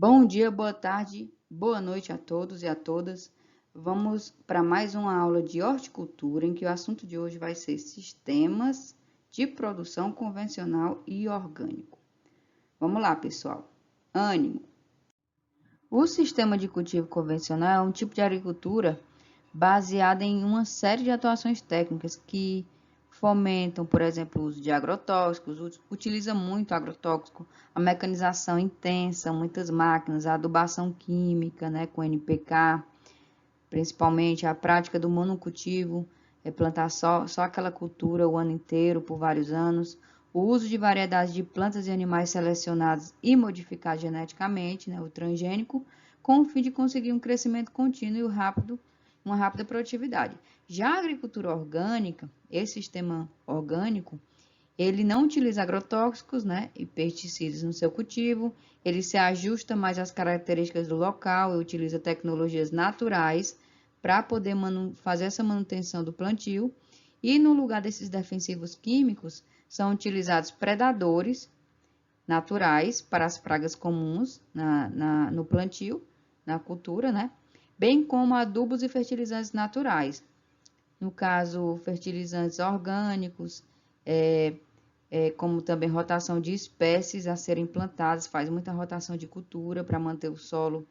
Bom dia, boa tarde, boa noite a todos e a todas. Vamos para mais uma aula de horticultura, em que o assunto de hoje vai ser sistemas de produção convencional e orgânico. Vamos lá, pessoal. Ânimo! O sistema de cultivo convencional é um tipo de agricultura baseada em uma série de atuações técnicas que fomentam, por exemplo, o uso de agrotóxicos, utiliza muito agrotóxico, a mecanização intensa, muitas máquinas, a adubação química, né, com NPK, principalmente a prática do monocultivo, plantar só aquela cultura o ano inteiro, por vários anos, o uso de variedades de plantas e animais selecionados e modificados geneticamente, né, o transgênico, com o fim de conseguir um crescimento contínuo e uma rápida produtividade. Já a agricultura orgânica, esse sistema orgânico, ele não utiliza agrotóxicos, né, e pesticidas no seu cultivo, ele se ajusta mais às características do local e utiliza tecnologias naturais para poder fazer essa manutenção do plantio. E no lugar desses defensivos químicos, são utilizados predadores naturais para as pragas comuns no plantio, na cultura, né? Bem como adubos e fertilizantes naturais. No caso, fertilizantes orgânicos, como também rotação de espécies a serem plantadas, faz muita rotação de cultura para manter o solo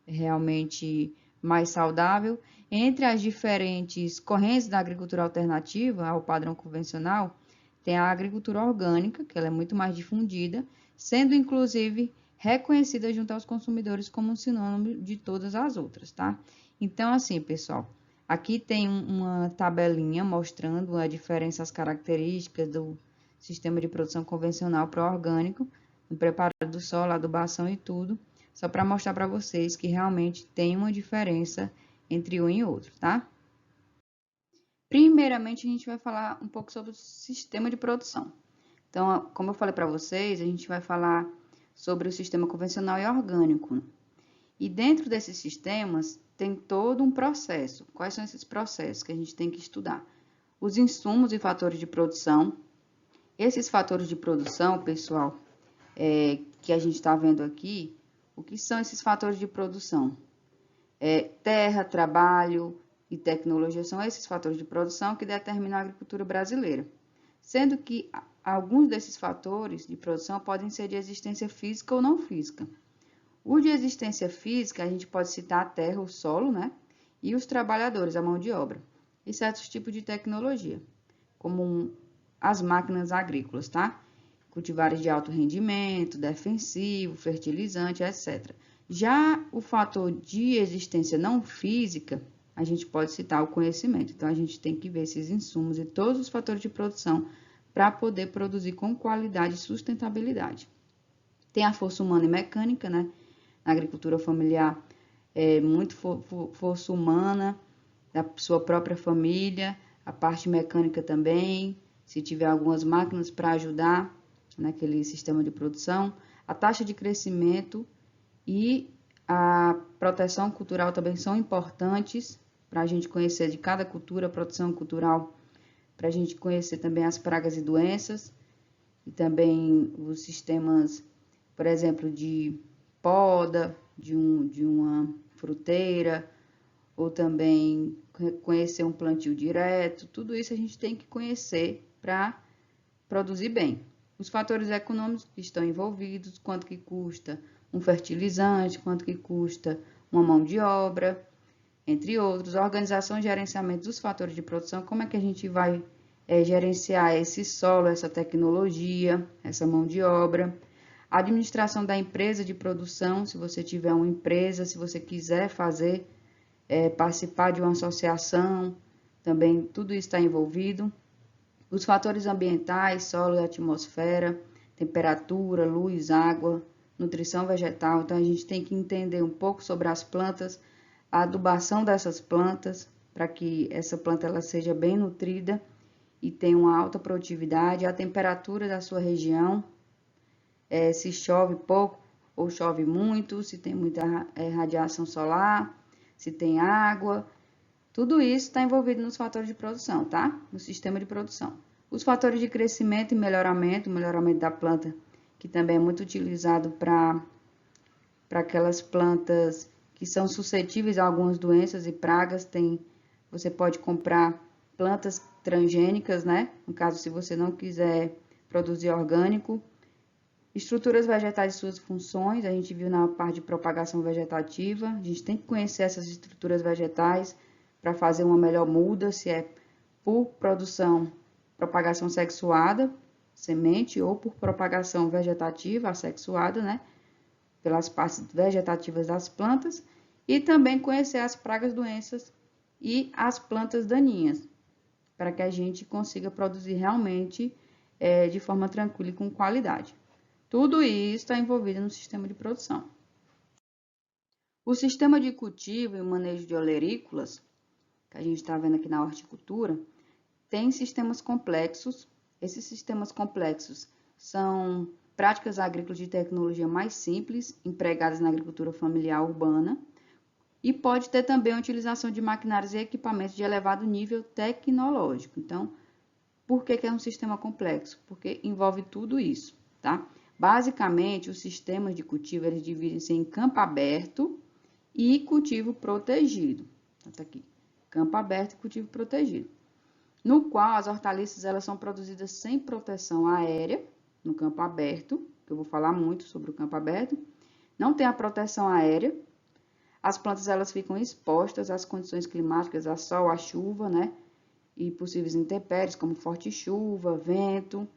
realmente mais saudável. Entre as diferentes correntes da agricultura alternativa ao padrão convencional, tem a agricultura orgânica, que ela é muito mais difundida, sendo inclusive reconhecida junto aos consumidores como um sinônimo de todas as outras, tá? Então, assim, pessoal, aqui tem uma tabelinha mostrando a diferença, as características do sistema de produção convencional para o orgânico, no preparo do solo, adubação e tudo, só para mostrar para vocês que realmente tem uma diferença entre um e outro, tá? Primeiramente, a gente vai falar um pouco sobre o sistema de produção. Então, como eu falei para vocês, a gente vai falar sobre o sistema convencional e orgânico. E dentro desses sistemas, tem todo um processo. Quais são esses processos que a gente tem que estudar? Os insumos e fatores de produção. Esses fatores de produção, pessoal, que a gente está vendo aqui, o que são esses fatores de produção? Terra, trabalho e tecnologia são esses fatores de produção que determinam a agricultura brasileira. Sendo que alguns desses fatores de produção podem ser de existência física ou não física. O de existência física, a gente pode citar a terra, o solo, né? E os trabalhadores, a mão de obra. E certos tipos de tecnologia, como as máquinas agrícolas, tá? Cultivares de alto rendimento, defensivo, fertilizante, etc. Já o fator de existência não física, a gente pode citar o conhecimento. Então, a gente tem que ver esses insumos e todos os fatores de produção para poder produzir com qualidade e sustentabilidade. Tem a força humana e mecânica, né? Na agricultura familiar, muito força humana da sua própria família, a parte mecânica também, se tiver algumas máquinas para ajudar naquele sistema de produção, a taxa de crescimento e a proteção cultural também são importantes para a gente conhecer de cada cultura, a proteção cultural, para a gente conhecer também as pragas e doenças, e também os sistemas, por exemplo, de poda de uma fruteira, ou também conhecer um plantio direto, tudo isso a gente tem que conhecer para produzir bem. Os fatores econômicos que estão envolvidos, quanto que custa um fertilizante, quanto que custa uma mão de obra, entre outros. A organização e gerenciamento dos fatores de produção, como é que a gente vai gerenciar esse solo, essa tecnologia, essa mão de obra. A administração da empresa de produção, se você tiver uma empresa, se você quiser fazer, participar de uma associação, também tudo isso está envolvido. Os fatores ambientais, solo e atmosfera, temperatura, luz, água, nutrição vegetal. Então, a gente tem que entender um pouco sobre as plantas, a adubação dessas plantas, para que essa planta ela seja bem nutrida e tenha uma alta produtividade, a temperatura da sua região, se chove pouco ou chove muito, se tem muita radiação solar, se tem água, tudo isso está envolvido nos fatores de produção, tá? No sistema de produção. Os fatores de crescimento e melhoramento, o melhoramento da planta, que também é muito utilizado para para aquelas plantas que são suscetíveis a algumas doenças e pragas, você pode comprar plantas transgênicas, né? No caso, se você não quiser produzir orgânico. Estruturas vegetais e suas funções, a gente viu na parte de propagação vegetativa. A gente tem que conhecer essas estruturas vegetais para fazer uma melhor muda, se é por propagação sexuada, semente, ou por propagação vegetativa, assexuada, né? Pelas partes vegetativas das plantas. E também conhecer as pragas, doenças e as plantas daninhas, para que a gente consiga produzir realmente de forma tranquila e com qualidade. Tudo isso está envolvido no sistema de produção. O sistema de cultivo e o manejo de olerícolas, que a gente está vendo aqui na horticultura, tem sistemas complexos. Esses sistemas complexos são práticas agrícolas de tecnologia mais simples, empregadas na agricultura familiar urbana, e pode ter também a utilização de maquinários e equipamentos de elevado nível tecnológico. Então, por que é um sistema complexo? Porque envolve tudo isso, tá? Basicamente, os sistemas de cultivo, eles dividem-se em campo aberto e cultivo protegido. Então, tá aqui, campo aberto e cultivo protegido. No qual as hortaliças, elas são produzidas sem proteção aérea, no campo aberto, que eu vou falar muito sobre o campo aberto. Não tem a proteção aérea. As plantas, elas ficam expostas às condições climáticas, a sol, a chuva, né? E possíveis intempéries, como forte chuva, vento,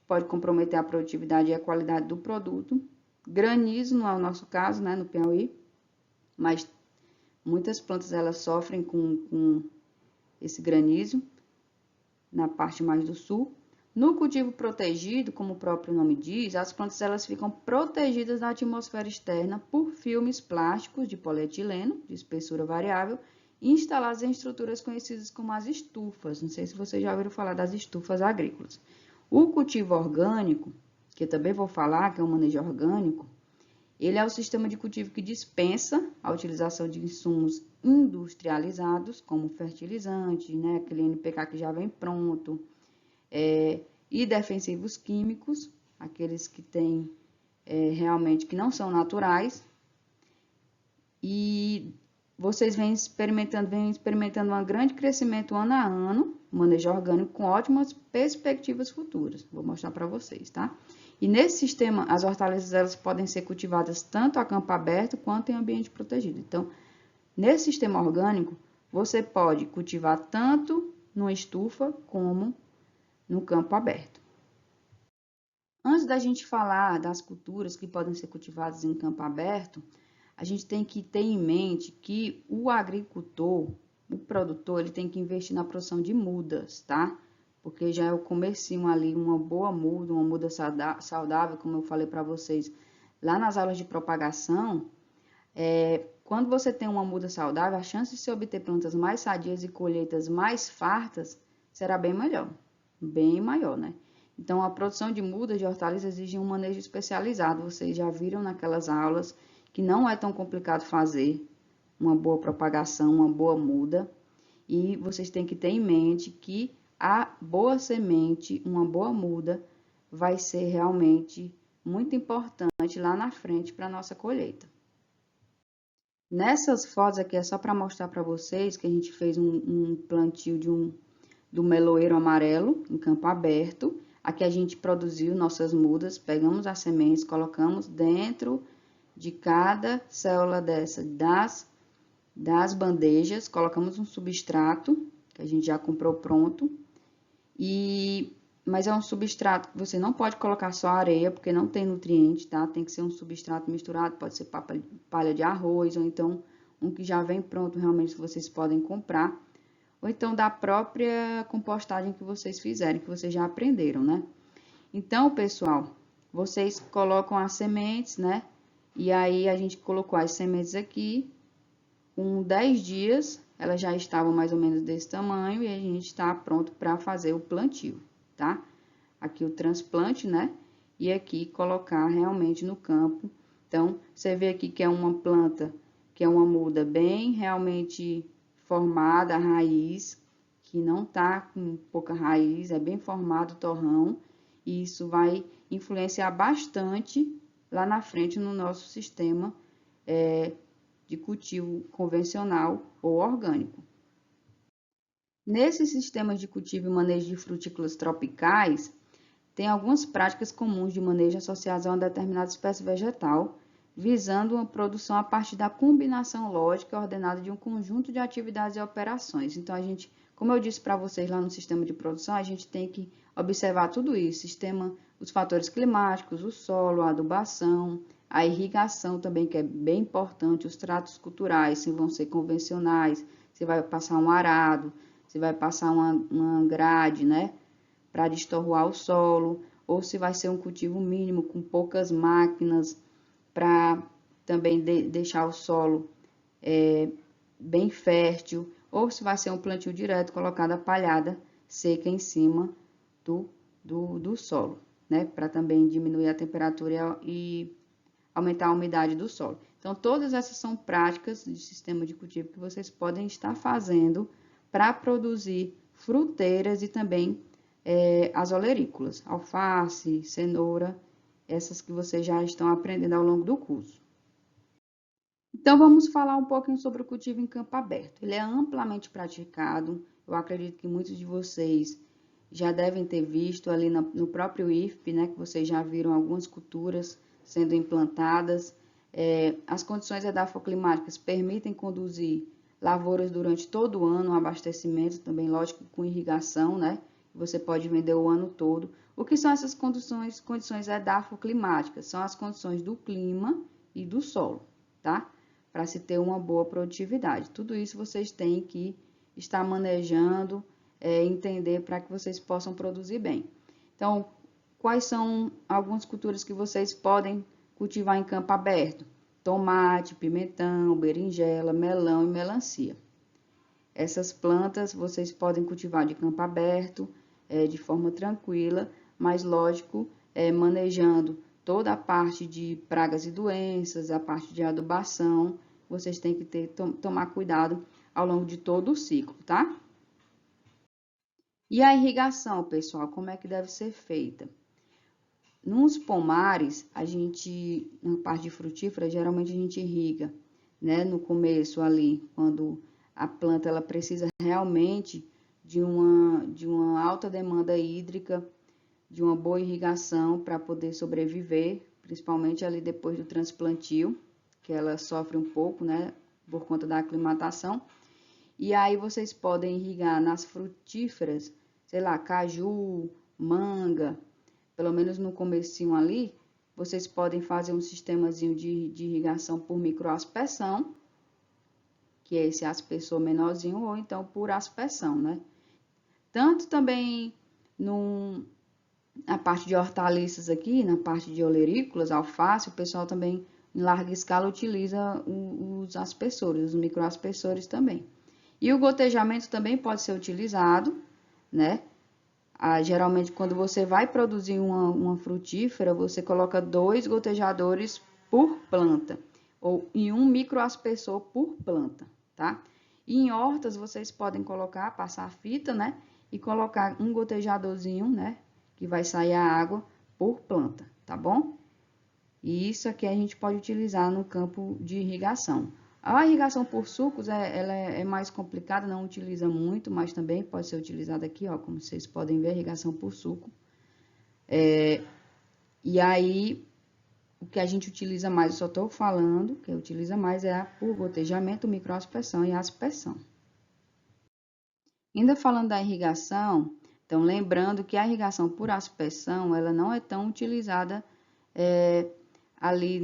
pode comprometer a produtividade e a qualidade do produto. Granizo não é o nosso caso, né, no Piauí, mas muitas plantas elas sofrem com esse granizo na parte mais do sul. No cultivo protegido, como o próprio nome diz, as plantas elas ficam protegidas da atmosfera externa por filmes plásticos de polietileno, de espessura variável, instalados em estruturas conhecidas como as estufas. Não sei se vocês já ouviram falar das estufas agrícolas. O cultivo orgânico, que eu também vou falar, que é o manejo orgânico, ele é o sistema de cultivo que dispensa a utilização de insumos industrializados, como fertilizante, né, aquele NPK que já vem pronto, e defensivos químicos, aqueles que têm realmente que não são naturais. E vocês vêm experimentando um grande crescimento ano a ano, manejo orgânico com ótimas perspectivas futuras. Vou mostrar para vocês, tá? E nesse sistema, as hortaliças elas podem ser cultivadas tanto a campo aberto quanto em ambiente protegido. Então, nesse sistema orgânico, você pode cultivar tanto numa estufa como no campo aberto. Antes da gente falar das culturas que podem ser cultivadas em campo aberto, a gente tem que ter em mente que o agricultor, o produtor, ele tem que investir na produção de mudas, tá? Porque já é o comecinho ali, uma boa muda, uma muda saudável, como eu falei para vocês lá nas aulas de propagação. Quando você tem uma muda saudável, a chance de se obter plantas mais sadias e colheitas mais fartas será bem maior, né? Então, a produção de mudas de hortaliças exige um manejo especializado. Vocês já viram naquelas aulas que não é tão complicado fazer uma boa propagação, uma boa muda. E vocês têm que ter em mente que a boa semente, uma boa muda, vai ser realmente muito importante lá na frente para a nossa colheita. Nessas fotos aqui é só para mostrar para vocês que a gente fez um plantio do meloeiro amarelo em campo aberto. Aqui a gente produziu nossas mudas, pegamos as sementes, colocamos dentro de cada célula dessa, das bandejas, colocamos um substrato, que a gente já comprou pronto, mas é um substrato que você não pode colocar só areia, porque não tem nutriente, tá? Tem que ser um substrato misturado, pode ser palha de arroz, ou então um que já vem pronto, realmente, que vocês podem comprar, ou então da própria compostagem que vocês fizerem, que vocês já aprenderam, né? Então, pessoal, vocês colocam as sementes, né? E aí, a gente colocou as sementes aqui, com 10 dias, elas já estavam mais ou menos desse tamanho, e a gente está pronto para fazer o plantio, tá? Aqui o transplante, né? E aqui colocar realmente no campo. Então, você vê aqui que é uma planta, que é uma muda bem realmente formada, a raiz, que não tá com pouca raiz, é bem formado o torrão, e isso vai influenciar bastante lá na frente no nosso sistema de cultivo convencional ou orgânico. Nesses sistemas de cultivo e manejo de frutícolas tropicais, tem algumas práticas comuns de manejo associadas a uma determinada espécie vegetal, visando uma produção a partir da combinação lógica ordenada de um conjunto de atividades e operações. Então, como eu disse para vocês lá no sistema de produção, a gente tem que observar tudo isso, os fatores climáticos, o solo, a adubação, a irrigação também, que é bem importante, os tratos culturais, se vão ser convencionais, se vai passar um arado, se vai passar uma grade, né, para destorroar o solo, ou se vai ser um cultivo mínimo com poucas máquinas para também deixar o solo bem fértil, ou se vai ser um plantio direto, colocado a palhada seca em cima do solo, né, para também diminuir a temperatura e aumentar a umidade do solo. Então, todas essas são práticas de sistema de cultivo que vocês podem estar fazendo para produzir fruteiras e também as olerícolas, alface, cenoura, essas que vocês já estão aprendendo ao longo do curso. Então, vamos falar um pouquinho sobre o cultivo em campo aberto. Ele é amplamente praticado, eu acredito que muitos de vocês já devem ter visto ali no próprio IFP, né, que vocês já viram algumas culturas sendo implantadas. As condições edafoclimáticas permitem conduzir lavouras durante todo o ano, um abastecimento também, lógico, com irrigação, né? Você pode vender o ano todo. O que são essas condições edafoclimáticas? São as condições do clima e do solo, tá? Para se ter uma boa produtividade. Tudo isso vocês têm que estar manejando, entender para que vocês possam produzir bem. Então, quais são algumas culturas que vocês podem cultivar em campo aberto? Tomate, pimentão, berinjela, melão e melancia. Essas plantas vocês podem cultivar de campo aberto, de forma tranquila, mas lógico, manejando toda a parte de pragas e doenças, a parte de adubação, vocês têm que tomar cuidado ao longo de todo o ciclo, tá? E a irrigação, pessoal, como é que deve ser feita? Nos pomares, na parte de frutífera, geralmente a gente irriga, né, no começo ali, quando a planta ela precisa realmente de uma alta demanda hídrica, de uma boa irrigação para poder sobreviver, principalmente ali depois do transplantio, que ela sofre um pouco, né, por conta da aclimatação. E aí vocês podem irrigar nas frutíferas, sei lá, caju, manga, pelo menos no comecinho ali, vocês podem fazer um sistemazinho de irrigação por microaspersão, que é esse aspersor menorzinho, ou então por aspersão, né? Tanto também na parte de hortaliças aqui, na parte de olerícolas, alface, o pessoal também em larga escala utiliza os aspersores, os microaspersores também. E o gotejamento também pode ser utilizado, né? Geralmente, quando você vai produzir uma frutífera, você coloca 2 gotejadores por planta, ou em um microaspersor por planta, tá? E em hortas, vocês podem passar a fita, né? E colocar um gotejadorzinho, né? Que vai sair a água por planta, tá bom? E isso aqui a gente pode utilizar no campo de irrigação. A irrigação por sucos, ela é mais complicada, não utiliza muito, mas também pode ser utilizada aqui, ó, como vocês podem ver, a irrigação por suco. E aí, o que a gente utiliza mais, eu só estou falando, que utiliza mais é por gotejamento, microaspersão e aspersão. Ainda falando da irrigação, então lembrando que a irrigação por aspersão, ela não é tão utilizada ali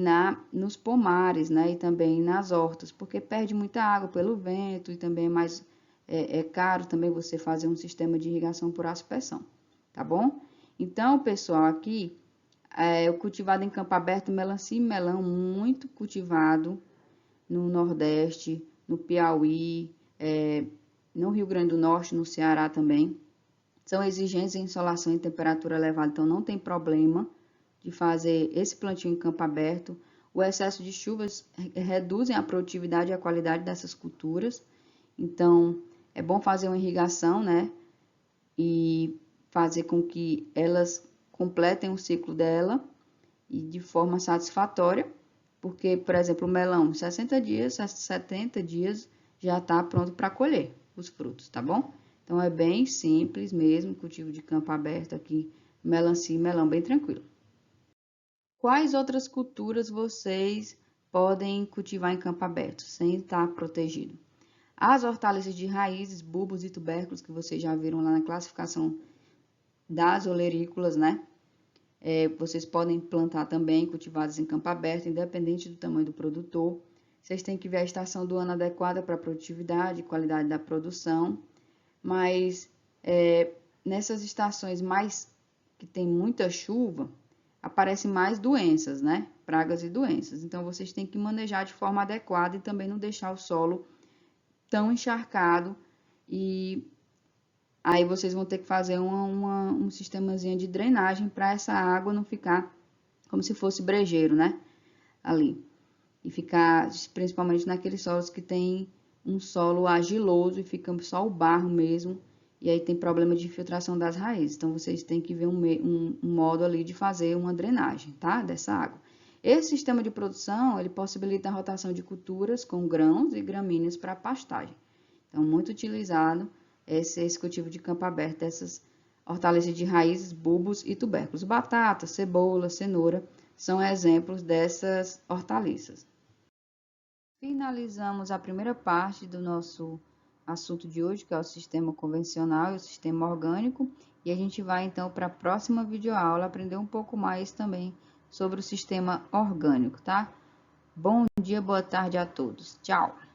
nos pomares, né, e também nas hortas, porque perde muita água pelo vento e também é caro também você fazer um sistema de irrigação por aspersão, tá bom? Então, pessoal, aqui o cultivado em campo aberto, melancia e melão, muito cultivado no Nordeste, no Piauí, no Rio Grande do Norte, no Ceará também. São exigentes em insolação e temperatura elevada, então não tem problema de fazer esse plantio em campo aberto. O excesso de chuvas reduzem a produtividade e a qualidade dessas culturas. Então, é bom fazer uma irrigação, né? E fazer com que elas completem o ciclo dela e de forma satisfatória, Porque, por exemplo, o melão, 60 dias, 70 dias já está pronto para colher os frutos, tá bom? Então, é bem simples mesmo, cultivo de campo aberto aqui, melancia e melão bem tranquilo. Quais outras culturas vocês podem cultivar em campo aberto, sem estar protegido? As hortaliças de raízes, bulbos e tubérculos, que vocês já viram lá na classificação das olerícolas, né? Vocês podem plantar também, cultivadas em campo aberto, independente do tamanho do produtor. Vocês têm que ver a estação do ano adequada para a produtividade e qualidade da produção. Mas nessas estações mais que tem muita chuva, aparecem mais doenças, né? Pragas e doenças. Então, vocês têm que manejar de forma adequada e também não deixar o solo tão encharcado. E aí vocês vão ter que fazer um sistemazinho de drenagem para essa água não ficar como se fosse brejeiro, né? Ali. E ficar, principalmente naqueles solos que tem um solo argiloso e fica só o barro mesmo. E aí tem problema de infiltração das raízes. Então, vocês têm que ver um modo ali de fazer uma drenagem, tá? Dessa água. Esse sistema de produção, ele possibilita a rotação de culturas com grãos e gramíneas para pastagem. Então, muito utilizado esse cultivo de campo aberto, essas hortaliças de raízes, bulbos e tubérculos. Batata, cebola, cenoura são exemplos dessas hortaliças. Finalizamos a primeira parte do nosso assunto de hoje, que é o sistema convencional e o sistema orgânico, e a gente vai então para a próxima videoaula aprender um pouco mais também sobre o sistema orgânico, tá? Bom dia, boa tarde a todos. Tchau!